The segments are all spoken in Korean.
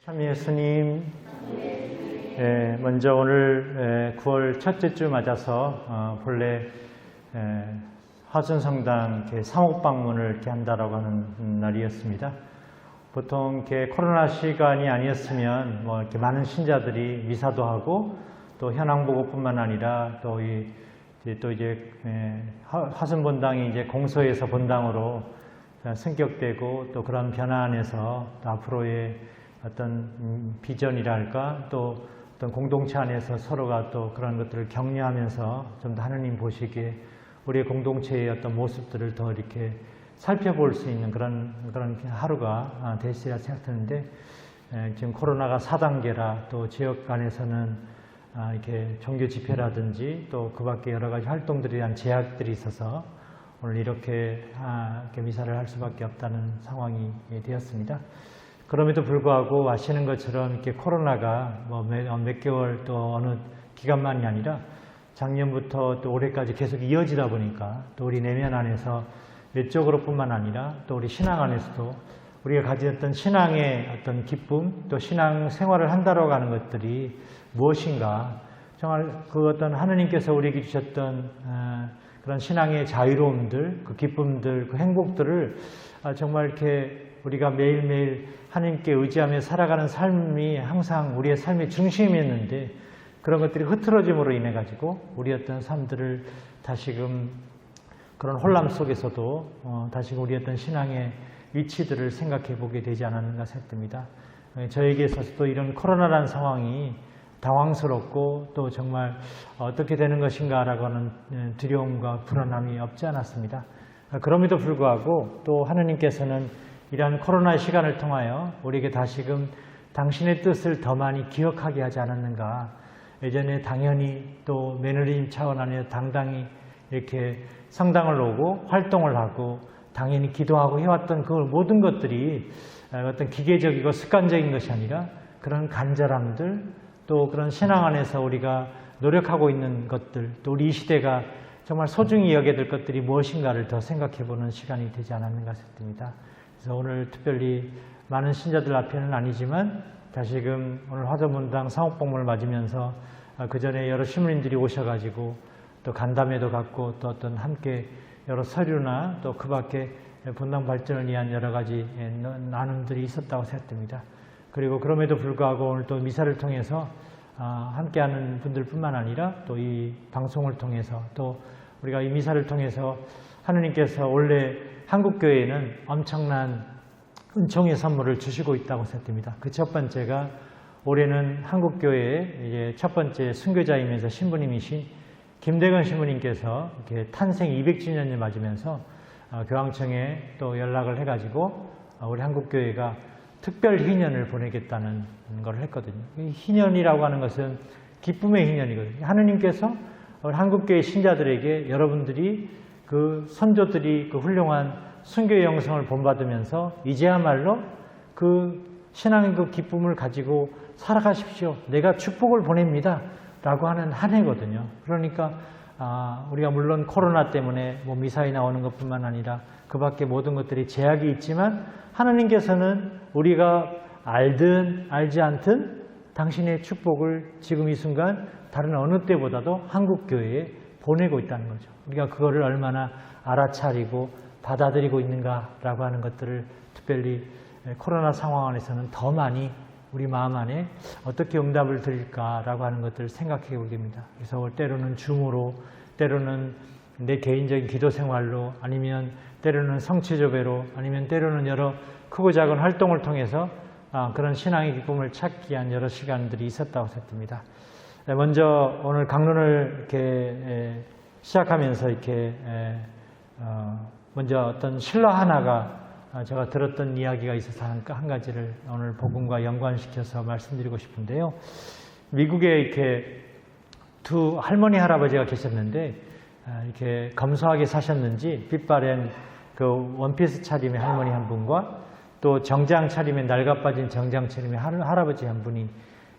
참 예수님, 먼저 오늘 9월 첫째 주 맞아서 본래 화순성당 사목 방문을 이렇게 한다라고 하는 날이었습니다. 보통 이렇게 코로나 시간이 아니었으면 뭐 이렇게 많은 신자들이 미사도 하고 또 현황보고뿐만 아니라 또 이제 화순본당이 이제 공소에서 본당으로 승격되고 또 그런 변화 안에서 또 앞으로의 어떤 비전이랄까 또 어떤 공동체 안에서 서로가 또 그런 것들을 격려하면서 좀 더 하느님 보시기에 우리의 공동체의 어떤 모습들을 더 이렇게 살펴볼 수 있는 그런 하루가 되시리라 생각하는데, 지금 코로나가 4단계라 또 지역 간에서는 이렇게 종교 집회라든지 또 그 밖에 여러 가지 활동들에 대한 제약들이 있어서 오늘 이렇게 미사를 할 수밖에 없다는 상황이 되었습니다. 그럼에도 불구하고 아시는 것처럼 이렇게 코로나가 몇 개월 또 어느 기간만이 아니라 작년부터 또 올해까지 계속 이어지다 보니까 또 우리 내면 안에서 외적으로뿐만 아니라 또 우리 신앙 안에서도 우리가 가졌던 신앙의 어떤 기쁨 또 신앙 생활을 한다고 하는 것들이 무엇인가, 정말 그 어떤 하느님께서 우리에게 주셨던 그런 신앙의 자유로움들, 그 기쁨들, 그 행복들을 정말 이렇게 우리가 매일매일 하나님께 의지하며 살아가는 삶이 항상 우리의 삶의 중심이었는데, 그런 것들이 흐트러짐으로 인해 가지고 우리 어떤 삶들을 다시금 그런 혼란 속에서도 다시금 우리 어떤 신앙의 위치들을 생각해 보게 되지 않았는가 생각됩니다. 저에게 있어서도 이런 코로나라는 상황이 당황스럽고 또 정말 어떻게 되는 것인가라고 하는 두려움과 불안함이 없지 않았습니다. 그럼에도 불구하고 또 하느님께서는 이러한 코로나의 시간을 통하여 우리에게 다시금 당신의 뜻을 더 많이 기억하게 하지 않았는가. 예전에 당연히 또 매너리즘 차원 안에서 당당히 이렇게 성당을 오고 활동을 하고 당연히 기도하고 해왔던 그 모든 것들이 어떤 기계적이고 습관적인 것이 아니라 그런 간절함들 또 그런 신앙 안에서 우리가 노력하고 있는 것들 또 우리 이 시대가 정말 소중히 여겨야 될 것들이 무엇인가를 더 생각해보는 시간이 되지 않았는가 싶습니다. 그래서 오늘 특별히 많은 신자들 앞에는 아니지만 다시금 오늘 화순본당 사목봉문을 맞으면서 그 전에 여러 신부님들이 오셔가지고 또 간담회도 갖고 또 어떤 함께 여러 서류나 또 그 밖에 본당 발전을 위한 여러 가지 나눔들이 있었다고 생각됩니다. 그리고 그럼에도 불구하고 오늘 또 미사를 통해서 함께하는 분들뿐만 아니라 또 이 방송을 통해서 또 우리가 이 미사를 통해서 하느님께서 원래 한국교회에는 엄청난 은총의 선물을 주시고 있다고 생각됩니다. 그 첫 번째가 올해는 한국교회의 이제 첫 번째 순교자이면서 신부님이신 김대건 신부님께서 이렇게 탄생 200주년을 맞으면서 교황청에 또 연락을 해가지고 우리 한국교회가 특별 희년을 보내겠다는 걸 했거든요. 이 희년이라고 하는 것은 기쁨의 희년이거든요. 하느님께서 우리 한국교회 신자들에게 여러분들이 그 선조들이 그 훌륭한 순교의 영성을 본받으면서 이제야말로 그 신앙의 그 기쁨을 가지고 살아가십시오. 내가 축복을 보냅니다. 라고 하는 한 해거든요. 그러니까 우리가 물론 코로나 때문에 뭐 미사에 나오는 것뿐만 아니라 그 밖에 모든 것들이 제약이 있지만 하느님께서는 우리가 알든 알지 않든 당신의 축복을 지금 이 순간 다른 어느 때보다도 한국교회에 보내고 있다는 거죠. 우리가 그거를 얼마나 알아차리고 받아들이고 있는가라고 하는 것들을 특별히 코로나 상황 안에서는 더 많이 우리 마음 안에 어떻게 응답을 드릴까라고 하는 것들을 생각해 보게 됩니다. 그래서 때로는 줌으로, 때로는 내 개인적인 기도 생활로, 아니면 때로는 성취조배로, 아니면 때로는 여러 크고 작은 활동을 통해서 그런 신앙의 기쁨을 찾기 위한 여러 시간들이 있었다고 생각됩니다. 먼저 오늘 강론을 이렇게 시작하면서 이렇게 먼저 어떤 신라 하나가 제가 들었던 이야기가 있어서 한 가지를 오늘 복음과 연관시켜서 말씀드리고 싶은데요. 미국에 이렇게 두 할머니 할아버지가 계셨는데 이렇게 검소하게 사셨는지 빛바랜 그 원피스 차림의 할머니 한 분과 또 정장 차림에 낡아빠진 정장 차림의 할아버지 한 분이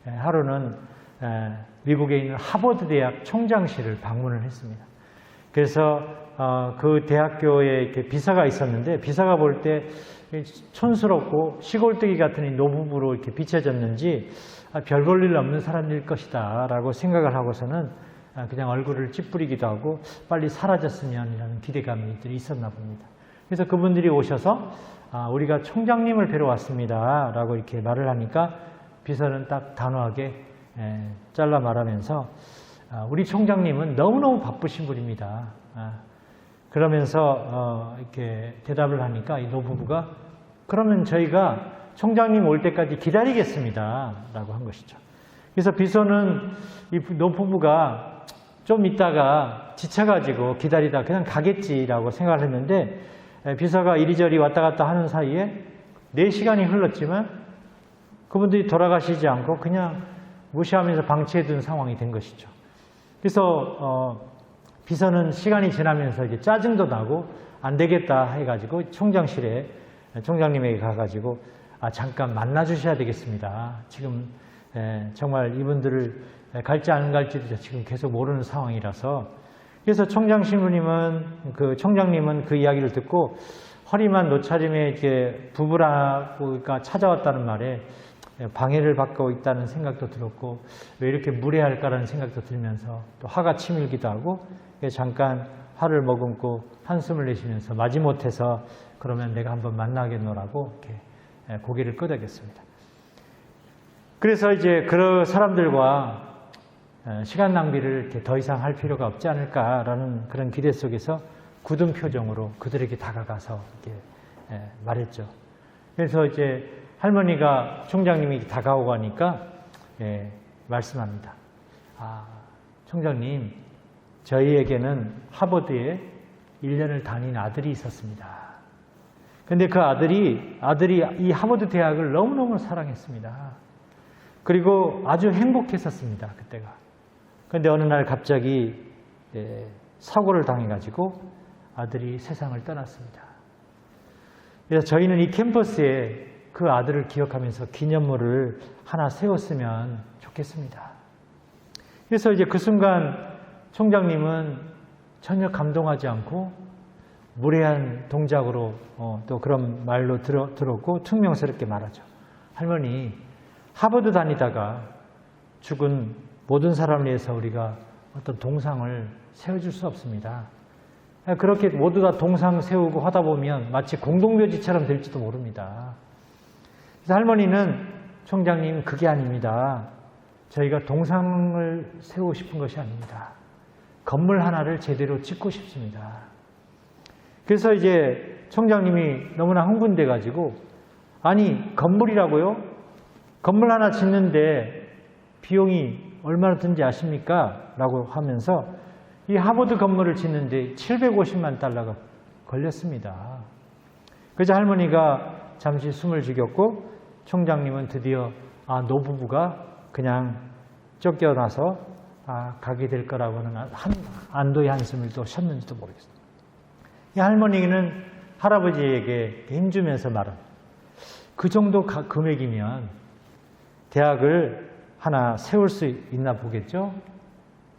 하루는 미국에 있는 하버드 대학 총장실을 방문을 했습니다. 그래서 그 대학교에 이렇게 비서가 있었는데 비서가 볼 때 촌스럽고 시골뜨기 같은 이 노부부로 이렇게 비춰졌는지 별 볼 일 없는 사람일 것이다 라고 생각을 하고서는 그냥 얼굴을 찌푸리기도 하고 빨리 사라졌으면 이라는 기대감이 있었나 봅니다. 그래서 그분들이 오셔서 우리가 총장님을 뵈러 왔습니다 라고 이렇게 말을 하니까 비서는 딱 단호하게 잘라 말하면서 우리 총장님은 너무너무 바쁘신 분입니다. 그러면서 이렇게 대답을 하니까 이 노부부가 그러면 저희가 총장님 올 때까지 기다리겠습니다 라고 한 것이죠. 그래서 비서는 이 노부부가 좀 있다가 지쳐가지고 기다리다 그냥 가겠지라고 생각을 했는데 비서가 이리저리 왔다 갔다 하는 사이에 4시간이 흘렀지만 그분들이 돌아가시지 않고 그냥 무시하면서 방치해둔 상황이 된 것이죠. 그래서 비서는 시간이 지나면서 이제 짜증도 나고 안 되겠다 해가지고 총장실에 총장님에게 가가지고 잠깐 만나 주셔야 되겠습니다. 지금 정말 이분들을 갈지 안 갈지도 지금 계속 모르는 상황이라서 그래서 총장님은 그 이야기를 듣고 허리만 노차림에 이제 부부라고가 찾아왔다는 말에 방해를 받고 있다는 생각도 들었고 왜 이렇게 무례할까라는 생각도 들면서 또 화가 치밀기도 하고 잠깐 화를 머금고 한숨을 내쉬면서 마지못해서 그러면 내가 한번 만나겠노라고 이렇게 고개를 끄덕였습니다. 그래서 이제 그 사람들과 시간 낭비를 이렇게 더 이상 할 필요가 없지 않을까라는 그런 기대 속에서 굳은 표정으로 그들에게 다가가서 이렇게 말했죠. 그래서 이제 할머니가 총장님이 다가오고 하니까 말씀합니다. 총장님, 저희에게는 하버드에 1년을 다닌 아들이 있었습니다. 근데 그 아들이 이 하버드 대학을 너무너무 사랑했습니다. 그리고 아주 행복했었습니다, 그때가. 근데 어느 날 갑자기 사고를 당해가지고 아들이 세상을 떠났습니다. 그래서 저희는 이 캠퍼스에 그 아들을 기억하면서 기념물을 하나 세웠으면 좋겠습니다. 그래서 이제 그 순간 총장님은 전혀 감동하지 않고 무례한 동작으로 또 그런 말로 들었고 퉁명스럽게 말하죠. 할머니, 하버드 다니다가 죽은 모든 사람을 위해서 우리가 어떤 동상을 세워줄 수 없습니다. 그렇게 모두 다 동상 세우고 하다 보면 마치 공동묘지처럼 될지도 모릅니다. 그래서 할머니는 총장님 그게 아닙니다. 저희가 동상을 세우고 싶은 것이 아닙니다. 건물 하나를 제대로 짓고 싶습니다. 그래서 이제 총장님이 너무나 흥분돼 가지고 아니 건물이라고요? 건물 하나 짓는데 비용이 얼마나 든지 아십니까? 라고 하면서 이 하버드 건물을 짓는데 750만 달러가 걸렸습니다. 그래서 할머니가 잠시 숨을 죽였고 총장님은 드디어 노부부가 그냥 쫓겨나서 가게 될 거라고는 안도의 한숨을 또 쉬었는지도 모르겠습니다. 이 할머니는 할아버지에게 힘주면서 말합니다. 그 정도 금액이면 대학을 하나 세울 수 있나 보겠죠?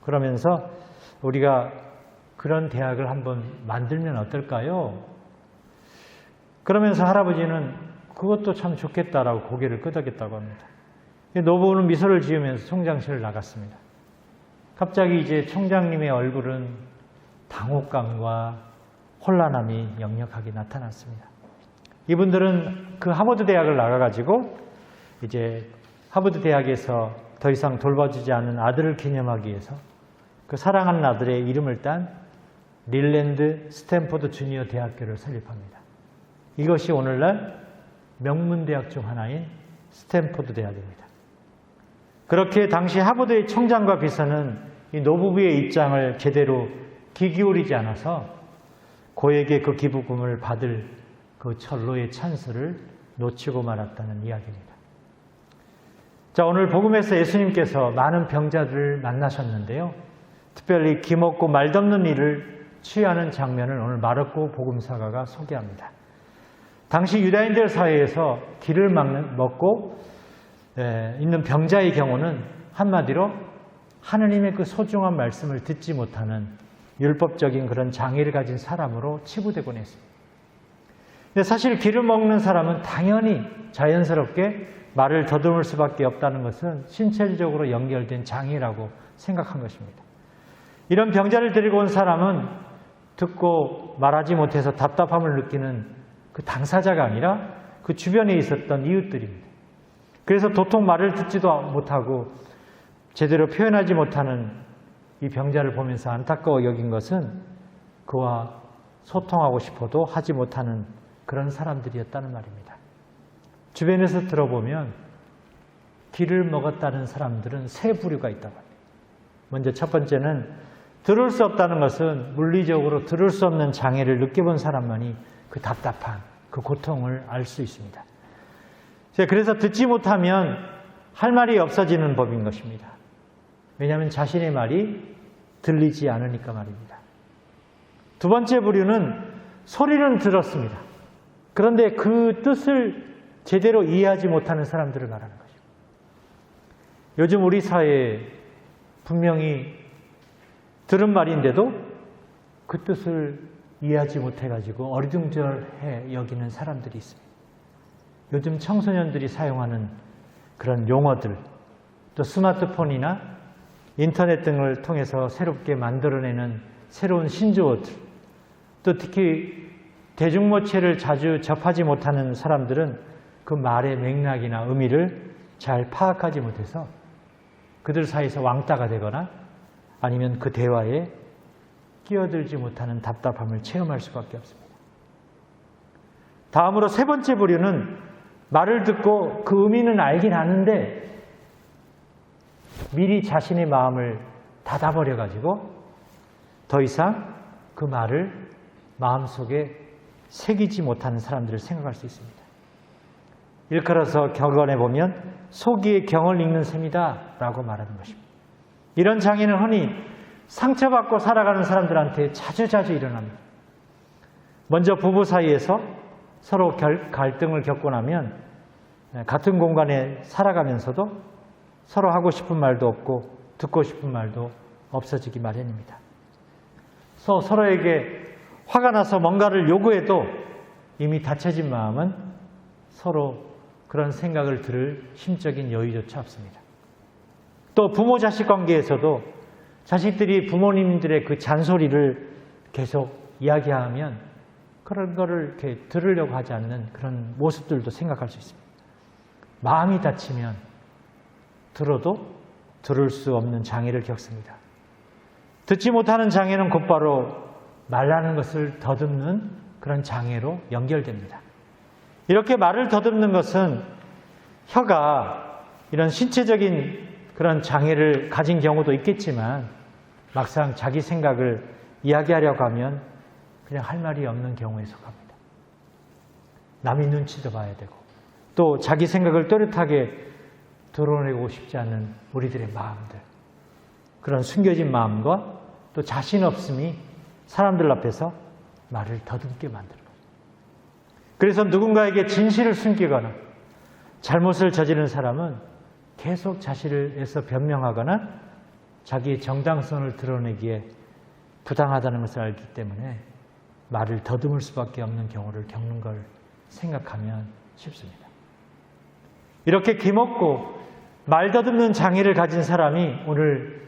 그러면서 우리가 그런 대학을 한번 만들면 어떨까요? 그러면서 할아버지는 그것도 참 좋겠다라고 고개를 끄덕였다고 합니다. 노부부는 미소를 지으면서 총장실을 나갔습니다. 갑자기 이제 총장님의 얼굴은 당혹감과 혼란함이 역력하게 나타났습니다. 이분들은 그 하버드 대학을 나가가지고 이제 하버드 대학에서 더 이상 돌봐주지 않은 아들을 기념하기 위해서 그 사랑하는 아들의 이름을 딴 릴랜드 스탠포드 주니어 대학교를 설립합니다. 이것이 오늘날 명문대학 중 하나인 스탠포드 대학입니다. 그렇게 당시 하버드의 총장과 비서는 이 노부부의 입장을 제대로 귀 기울이지 않아서 고에게 그 기부금을 받을 그 철로의 찬스를 놓치고 말았다는 이야기입니다. 자, 오늘 복음에서 예수님께서 많은 병자들을 만나셨는데요. 특별히 기먹고 말없는 일을 취하는 장면을 오늘 마르코 복음사가가 소개합니다. 당시 유다인들 사이에서 길을 먹고 있는 병자의 경우는 한마디로 하느님의 그 소중한 말씀을 듣지 못하는 율법적인 그런 장애를 가진 사람으로 치부되곤 했습니다. 근데 사실 기름 먹는 사람은 당연히 자연스럽게 말을 더듬을 수밖에 없다는 것은 신체적으로 연결된 장애라고 생각한 것입니다. 이런 병자를 데리고 온 사람은 듣고 말하지 못해서 답답함을 느끼는 그 당사자가 아니라 그 주변에 있었던 이웃들입니다. 그래서 도통 말을 듣지도 못하고 제대로 표현하지 못하는 이 병자를 보면서 안타까워 여긴 것은 그와 소통하고 싶어도 하지 못하는 그런 사람들이었다는 말입니다. 주변에서 들어보면 기를 먹었다는 사람들은 세 부류가 있다고 합니다. 먼저 첫 번째는 들을 수 없다는 것은 물리적으로 들을 수 없는 장애를 느껴본 사람만이 그 답답한 그 고통을 알 수 있습니다. 그래서 듣지 못하면 할 말이 없어지는 법인 것입니다. 왜냐하면 자신의 말이 들리지 않으니까 말입니다. 두 번째 부류는 소리는 들었습니다. 그런데 그 뜻을 제대로 이해하지 못하는 사람들을 말하는 것입니다. 요즘 우리 사회에 분명히 들은 말인데도 그 뜻을 이해하지 못해가지고 어리둥절해 여기는 사람들이 있습니다. 요즘 청소년들이 사용하는 그런 용어들, 또 스마트폰이나 인터넷 등을 통해서 새롭게 만들어내는 새로운 신조어들, 또 특히 대중모체를 자주 접하지 못하는 사람들은 그 말의 맥락이나 의미를 잘 파악하지 못해서 그들 사이에서 왕따가 되거나 아니면 그 대화에 끼어들지 못하는 답답함을 체험할 수밖에 없습니다. 다음으로 세 번째 부류는 말을 듣고 그 의미는 알긴 아는데 미리 자신의 마음을 닫아버려가지고 더 이상 그 말을 마음속에 새기지 못하는 사람들을 생각할 수 있습니다. 일컬어서 격언에 보면 속이의 경을 읽는 셈이다 라고 말하는 것입니다. 이런 장애는 흔히 상처받고 살아가는 사람들한테 자주자주 일어납니다. 먼저 부부 사이에서 서로 갈등을 겪고 나면 같은 공간에 살아가면서도 서로 하고 싶은 말도 없고 듣고 싶은 말도 없어지기 마련입니다. 서로에게 화가 나서 뭔가를 요구해도 이미 닫혀진 마음은 서로 그런 생각을 들을 심적인 여유조차 없습니다. 또 부모 자식 관계에서도 자식들이 부모님들의 그 잔소리를 계속 이야기하면 그런 거를 이렇게 들으려고 하지 않는 그런 모습들도 생각할 수 있습니다. 마음이 닫히면 들어도 들을 수 없는 장애를 겪습니다. 듣지 못하는 장애는 곧바로 말하는 것을 더듬는 그런 장애로 연결됩니다. 이렇게 말을 더듬는 것은 혀가 이런 신체적인 그런 장애를 가진 경우도 있겠지만 막상 자기 생각을 이야기하려고 하면 그냥 할 말이 없는 경우에 속합니다. 남의 눈치도 봐야 되고 또 자기 생각을 또렷하게 드러내고 싶지 않은 우리들의 마음들, 그런 숨겨진 마음과 또 자신 없음이 사람들 앞에서 말을 더듬게 만드는 거죠. 그래서 누군가에게 진실을 숨기거나 잘못을 저지른 사람은 계속 자신을 애써 변명하거나 자기의 정당성을 드러내기에 부당하다는 것을 알기 때문에 말을 더듬을 수밖에 없는 경우를 겪는 걸 생각하면 쉽습니다. 이렇게 기먹고 말 더듬는 장애를 가진 사람이 오늘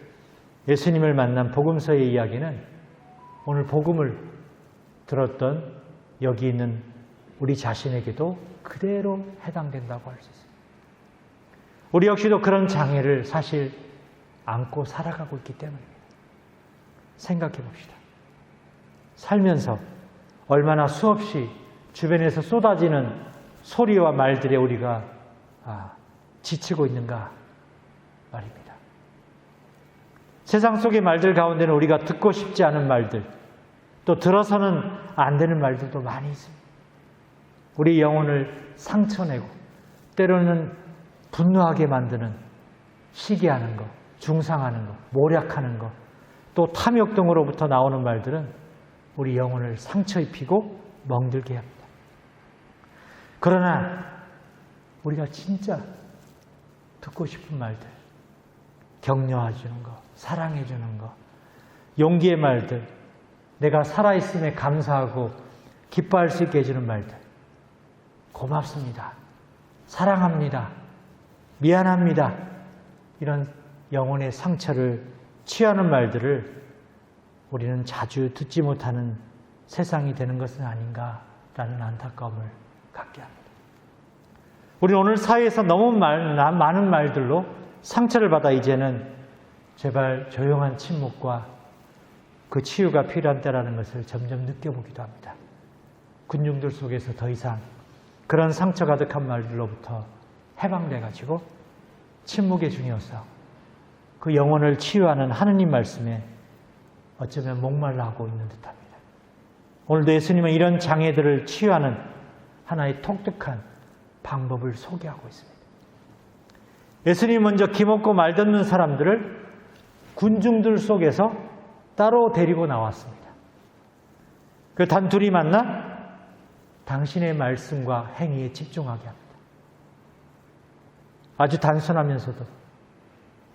예수님을 만난 복음서의 이야기는 오늘 복음을 들었던 여기 있는 우리 자신에게도 그대로 해당된다고 할 수 있습니다. 우리 역시도 그런 장애를 사실 안고 살아가고 있기 때문입니다. 생각해 봅시다. 살면서 얼마나 수없이 주변에서 쏟아지는 소리와 말들에 우리가 지치고 있는가 말입니다. 세상 속의 말들 가운데는 우리가 듣고 싶지 않은 말들, 또 들어서는 안 되는 말들도 많이 있습니다. 우리 영혼을 상처내고 때로는 분노하게 만드는 시기하는 것, 중상하는 것, 모략하는 것, 또 탐욕 등으로부터 나오는 말들은 우리 영혼을 상처 입히고 멍들게 합니다. 그러나 우리가 진짜 듣고 싶은 말들, 격려해 주는 것, 사랑해 주는 것, 용기의 말들, 내가 살아있음에 감사하고 기뻐할 수 있게 해주는 말들. 고맙습니다. 사랑합니다. 미안합니다. 이런 영혼의 상처를 취하는 말들을 우리는 자주 듣지 못하는 세상이 되는 것은 아닌가라는 안타까움을 갖게 합니다. 우리는 오늘 사회에서 너무 많은 말들로 상처를 받아 이제는 제발 조용한 침묵과 그 치유가 필요한 때라는 것을 점점 느껴보기도 합니다. 군중들 속에서 더 이상 그런 상처 가득한 말들로부터 해방돼가지고 침묵의 중요성, 그 영혼을 치유하는 하느님 말씀에 어쩌면 목말라 하고 있는 듯합니다. 오늘도 예수님은 이런 장애들을 치유하는 하나의 독특한 방법을 소개하고 있습니다. 예수님이 먼저 기먹고 말 듣는 사람들을 군중들 속에서 따로 데리고 나왔습니다. 그 단둘이 만나 당신의 말씀과 행위에 집중하게 합니다. 아주 단순하면서도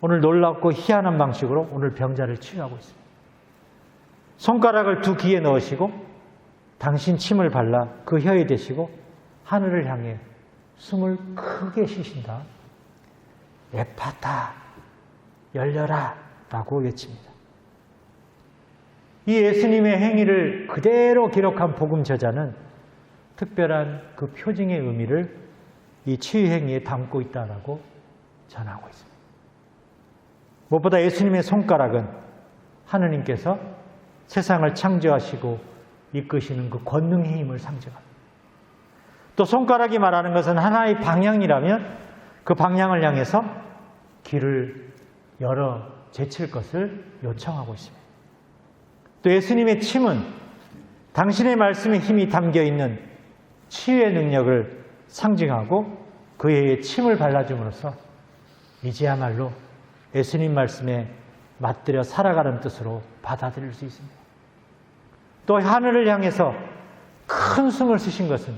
오늘 놀랍고 희한한 방식으로 오늘 병자를 치유하고 있습니다. 손가락을 두 귀에 넣으시고 당신 침을 발라 그 혀에 대시고 하늘을 향해 숨을 크게 쉬신다. 에파타, 열려라 라고 외칩니다. 이 예수님의 행위를 그대로 기록한 복음 저자는 특별한 그 표징의 의미를 이 치유 행위에 담고 있다라고 전하고 있습니다. 무엇보다 예수님의 손가락은 하느님께서 세상을 창조하시고 이끄시는 그 권능의 힘을 상징합니다. 또 손가락이 말하는 것은 하나의 방향이라면 그 방향을 향해서 길을 열어 제칠 것을 요청하고 있습니다. 또 예수님의 침은 당신의 말씀에 힘이 담겨 있는 치유의 능력을 상징하고 그의 침을 발라줌으로써 이제야말로 예수님 말씀에 맞들여 살아가는 뜻으로 받아들일 수 있습니다. 또 하늘을 향해서 큰 숨을 쉬신 것은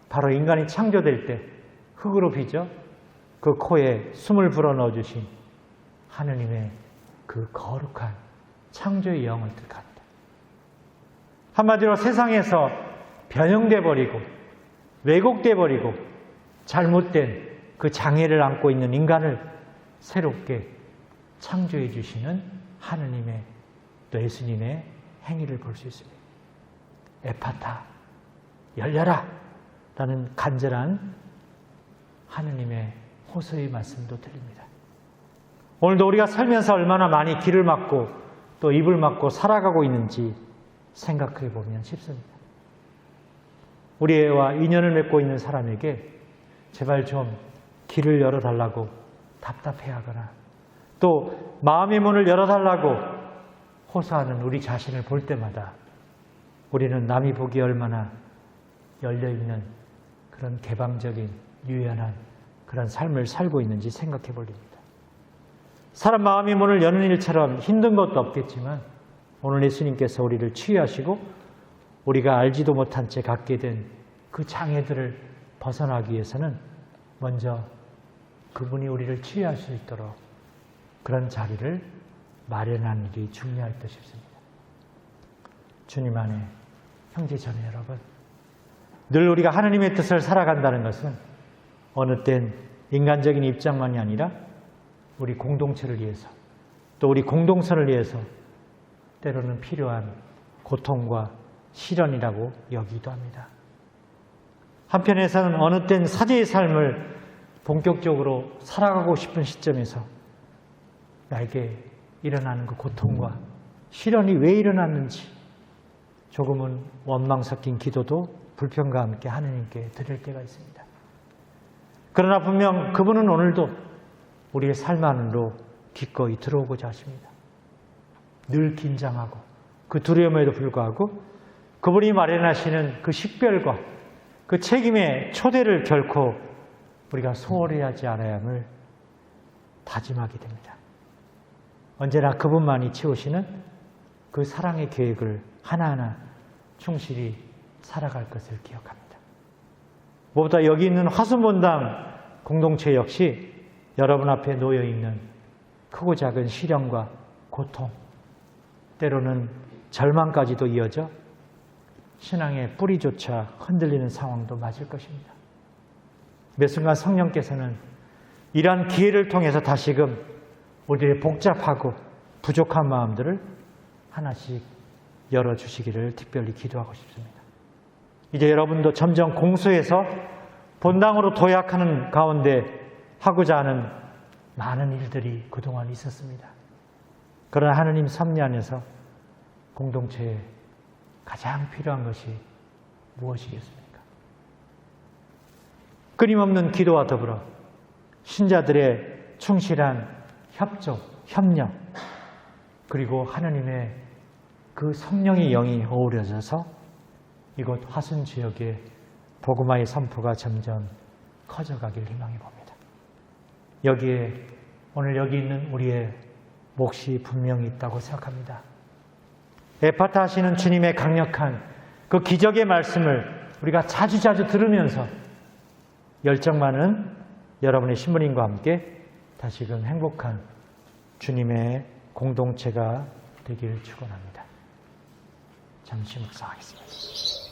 바로 인간이 창조될 때 흙으로 빚어 그 코에 숨을 불어넣어 주신 하느님의 그 거룩한 창조의 영을 뜻합니다. 한마디로 세상에서 변형돼 버리고 왜곡돼 버리고 잘못된 그 장애를 안고 있는 인간을 새롭게 창조해 주시는 하느님의 또 예수님의 행위를 볼 수 있습니다. 에파타, 열려라 라는 간절한 하느님의 호소의 말씀도 들립니다. 오늘도 우리가 살면서 얼마나 많이 길을 막고 또 입을 막고 살아가고 있는지 생각해 보면 쉽습니다. 우리와 인연을 맺고 있는 사람에게 제발 좀 길을 열어달라고 답답해하거나 또 마음의 문을 열어달라고 호소하는 우리 자신을 볼 때마다 우리는 남이 보기에 얼마나 열려있는 그런 개방적인 유연한 그런 삶을 살고 있는지 생각해 볼입니다. 사람 마음의 문을 여는 일처럼 힘든 것도 없겠지만 오늘 예수님께서 우리를 치유하시고 우리가 알지도 못한 채 갖게 된 그 장애들을 벗어나기 위해서는 먼저 그분이 우리를 치유할 수 있도록 그런 자리를 마련하는 일이 중요할 듯 싶습니다. 주님 안에 형제자매 여러분, 늘 우리가 하느님의 뜻을 살아간다는 것은 어느 땐 인간적인 입장만이 아니라 우리 공동체를 위해서 또 우리 공동선을 위해서 때로는 필요한 고통과 시련이라고 여기기도 합니다. 한편에서는 어느 땐 사제의 삶을 본격적으로 살아가고 싶은 시점에서 나에게 일어나는 그 고통과 시련이 왜 일어났는지 조금은 원망 섞인 기도도 불평과 함께 하느님께 드릴 때가 있습니다. 그러나 분명 그분은 오늘도 우리의 삶 안으로 기꺼이 들어오고자 하십니다. 늘 긴장하고 그 두려움에도 불구하고 그분이 마련하시는 그 식별과 그 책임의 초대를 결코 우리가 소홀히 하지 않아야 함을 다짐하게 됩니다. 언제나 그분만이 채우시는 그 사랑의 계획을 하나하나 충실히 살아갈 것을 기억합니다. 무엇보다 여기 있는 화순본당 공동체 역시 여러분 앞에 놓여있는 크고 작은 시련과 고통, 때로는 절망까지도 이어져 신앙의 뿌리조차 흔들리는 상황도 맞을 것입니다. 매 순간 성령께서는 이러한 기회를 통해서 다시금 우리의 복잡하고 부족한 마음들을 하나씩 열어주시기를 특별히 기도하고 싶습니다. 이제 여러분도 점점 공소해서 본당으로 도약하는 가운데 하고자 하는 많은 일들이 그동안 있었습니다. 그러나 하느님 섭리 안에서 공동체에 가장 필요한 것이 무엇이겠습니까? 끊임없는 기도와 더불어 신자들의 충실한 협조, 협력, 그리고 하느님의 그 성령의 영이 어우러져서 이곳 화순 지역의 복음화의 선포가 점점 커져가길 희망해 봅니다. 여기에 오늘 여기 있는 우리의 몫이 분명히 있다고 생각합니다. 에파타 하시는 주님의 강력한 그 기적의 말씀을 우리가 자주자주 들으면서 열정 많은 여러분의 신부님과 함께 다시금 행복한 주님의 공동체가 되기를 축원합니다. 잠시 묵상하겠습니다.